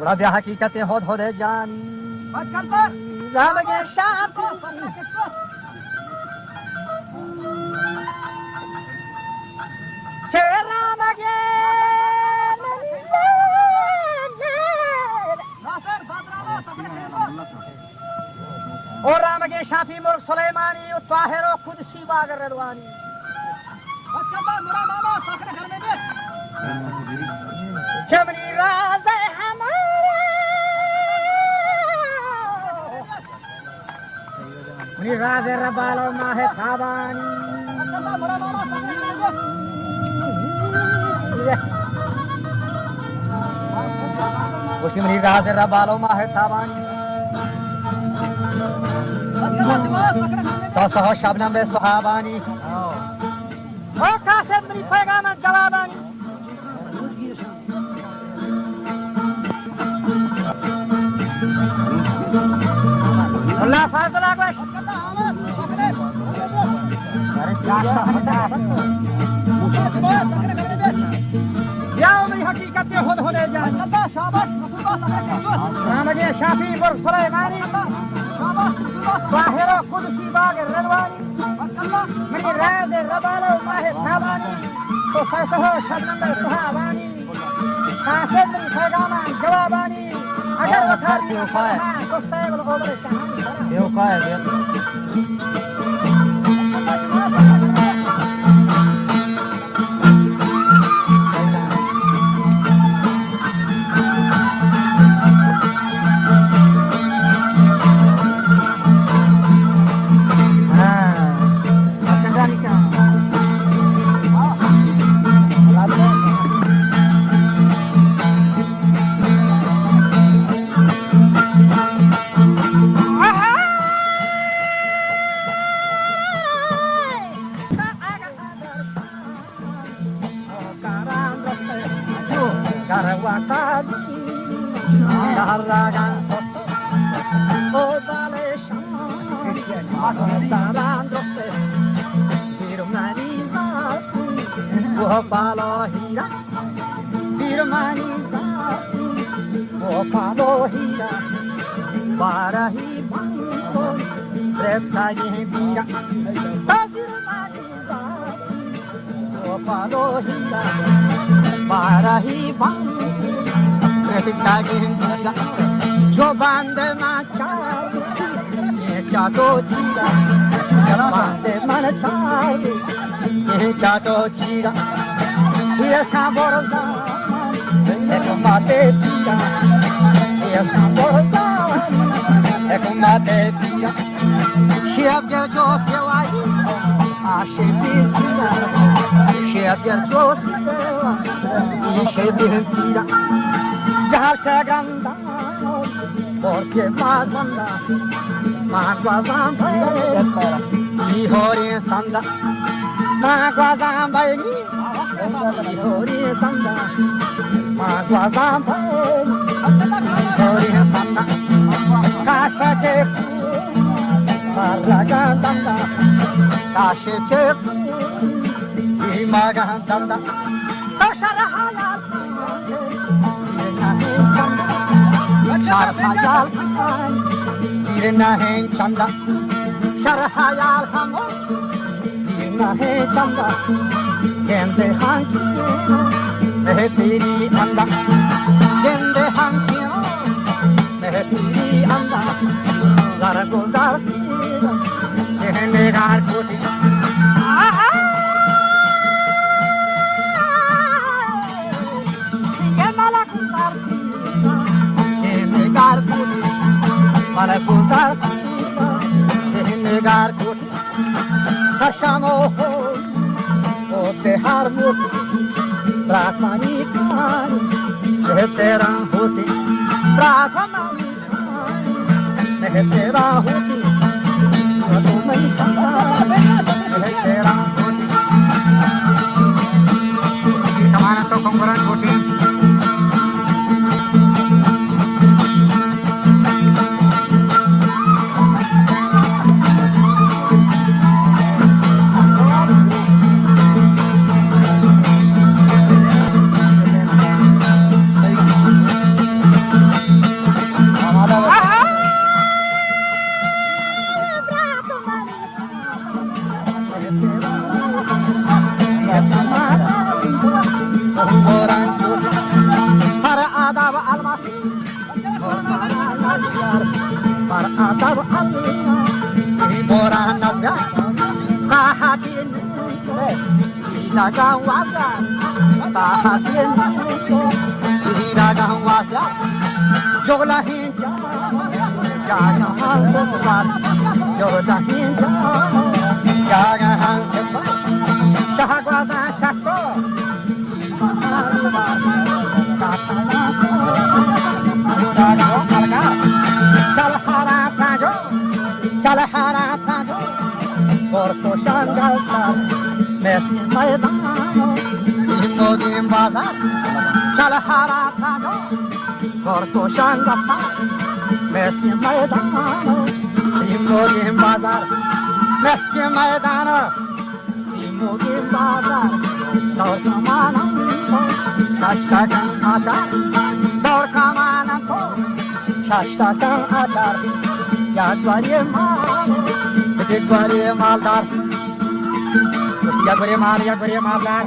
अब यह हकीकतें हो दे जानी राम के शाप के राम के और राम के शाफी मुल्क सुलेमानी ताहिरो खुद शिवागर रदवानी शबनी राज हमारा राज रबालो माहे थाबानी उसकी मनी राज रबालो माहे थाबानी सौ शबनम बे सुहाबानी ओ कासिम मनी पैगाम जवाबानी अल्लाह फाज़ल आगश या उमरी हकीकत होने जाए राम के शाफी पर सुलेमानी ताहिरो खुद शिवागर रदवानी मनी राज रबालो माहे थाबानी तो सौ शबनम बे सुहाबानी कासिम मनी पैगाम जवाबानी अगर वखार तो सैगल ओवर कहानी जो बांधे मन ये चाटो चीरा बांधे मन ये चाटो चीरा ये साबोरदा एक माते पीरा ये साबोरदा एक माते पीरा शिव जो सेवाई आशे पीरा शिव जो सेवाई पीरा जहाँ से गंदा porque maganda magwazamba ihori sanda magwazamba ihori sanda magwazamba ihori sanda kashe maraganda kashe imaganda tashara halal Şarhayal birine hen çanda Şarhayal hamur birine hen çanda Kendi hangi mehpiri anda Kendi hangi mehpiri anda Zara gozar sira Kendi gar koti Malakuzar negar kut Hashamo o tehar mut Prasani kani Mehtera hoti Prasani kani Mehtera hoti Tumai kani Mehtera hoti Kamana to kumpuran hoti Tahatin Ilagang wasan Tahatin Ilagang wasan Joglahin Jagahan sebat Joglahin Jagahan sebat Syahagwaza syakto Chalhara tajo Chalhara tajo Gorko shangalsar Meski maydano Imodin bazar Chalhara tajo Gorko shangalsar Meski maydano Imodin bazar Meski maydano Imodin bazar Dor kamanam Şaştakan açar Dor kamanam Şaştakan açar Yagvari mal Yagvari maldar Yagvari mallar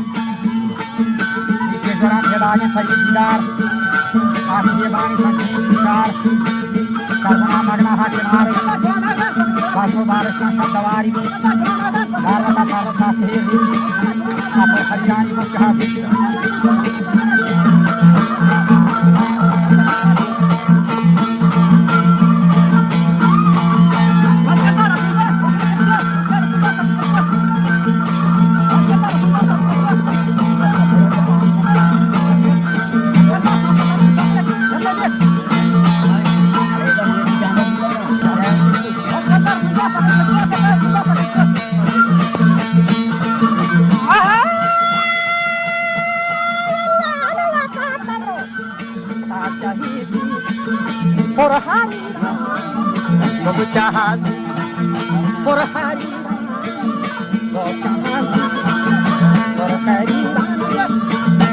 İki duran sedani sayıdar Asiye bani sanjidar Sarvana magna hakimari Vasu barışna şabdavari Sarvata sarvata sehiri Apo haryani mukhafi For hari Bogu chahat For hari Bogu chahat For hari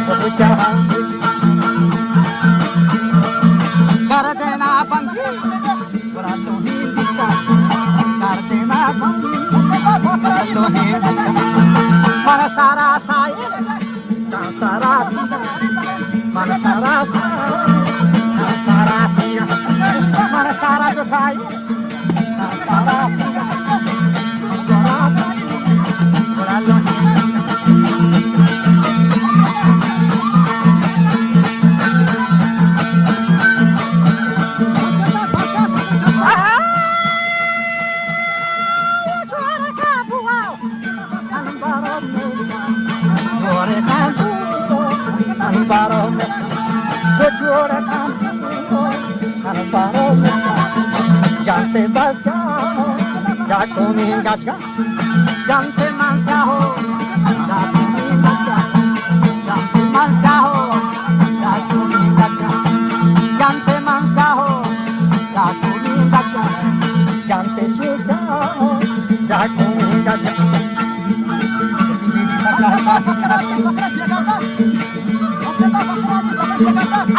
Bogu chahat Kardena bangi Kura tohin dikta Kardena bangi Kura tohin dikta Mana sara saye Sara Mana sara saye Mana sara jo sai sara Koralo Jante basa, jato mingasga, jante mansaho, jato mingasga, jante mansaho, jato mingasga, jante mansaho, jato mingasga, jante chusaho, jato mingasga.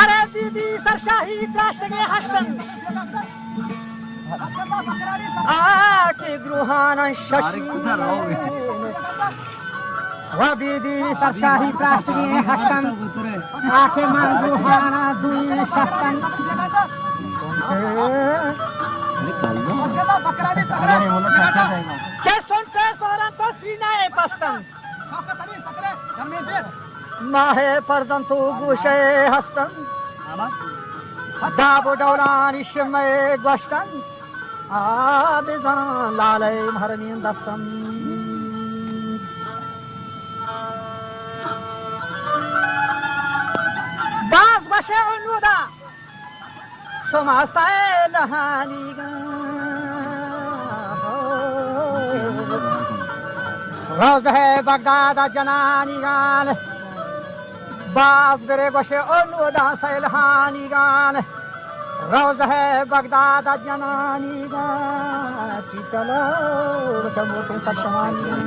Are didi sarşahi tıraştege haştın. Ake gruhanan şaşın. Vabidi sarşahi tıraştege haştın. Ake man gruhana duy şaştın. Keson kesoran to sinae pastan. Mahe pardan tu guşe hastan. Dabu davlan işime baştan. Abi zan lalay harmin dastan. Baz başe unuda. Somasta elhaniga. Roz hai Baghdad jananigan. Baz bere başe unuda selhanigan. Roz hai Baghdad jananigan. Chalo chamotun satmanigan.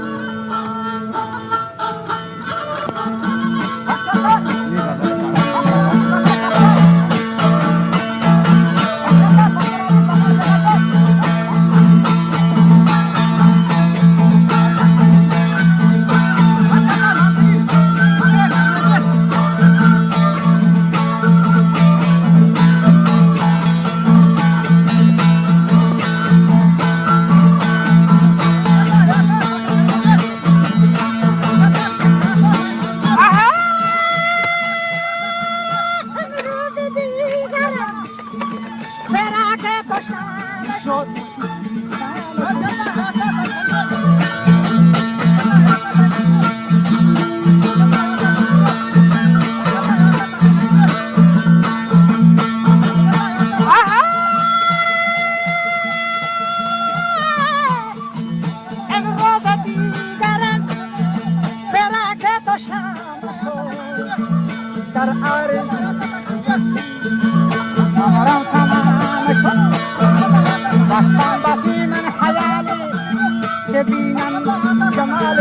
جمال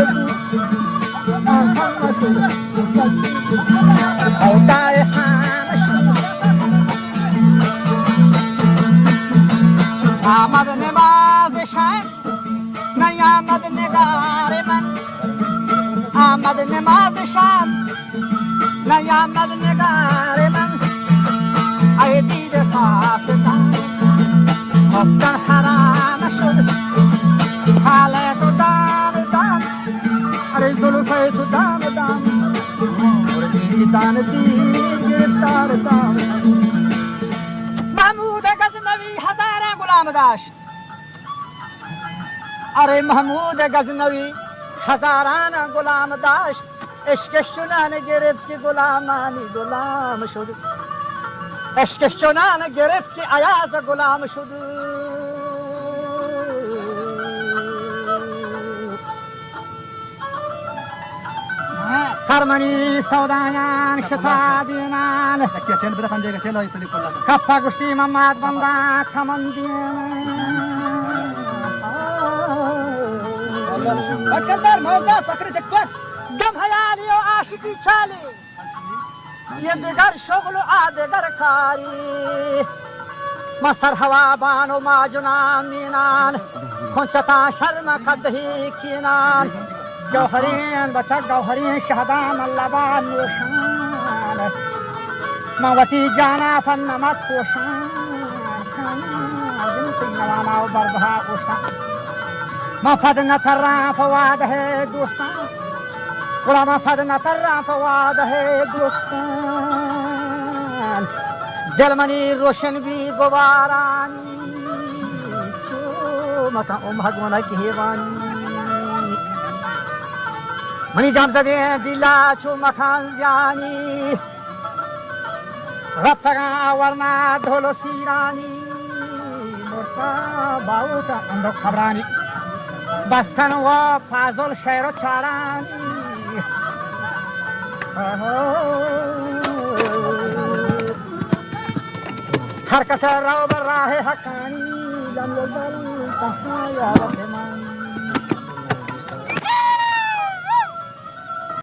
خودای آمد نماز شب نیامد نگار من آمد نماز شب نیامد نگار من ای دید خاستان خفتن حرام شد حال تو دام دام ای زلفه تو دام دام مردی دان دید گرفتار دام محمود غزنوی هزاره غلام داشت اره محمود غزنوی هزاران غلام داشت عشقش چنان گرفت که غلامانی غلام شد عشقش چنان گرفت که ایاز غلام شد خرمنی سودایان شتابینان کفا گشتی محمد بنده کمندین موضوع سکر جکبر گم حیالی و عاشقی چالی یه دیگر شغل و آدگر کاری مستر هوابان و ماجنان مینان خونچتا شرم قدهی کینان جوهرین بچه جوهرین شهدان اللبان نوشان موتی جانا فن نمت خوشان جنسی نوانا و بردها خوشان مفد نتران فواده دوستان غلام مفد نتران فواده دوستان دلمنی روشن بی گوارانی چو متا ام حگونا گیوانی منی جام زده دیلا چو مکان جانی رفتگا ورنا دھولو سیرانی مرتا باوتا اندو خبرانی بستن و فازل شیر و چارانی هر کس رو بر راه حقانی لم یزل تحیا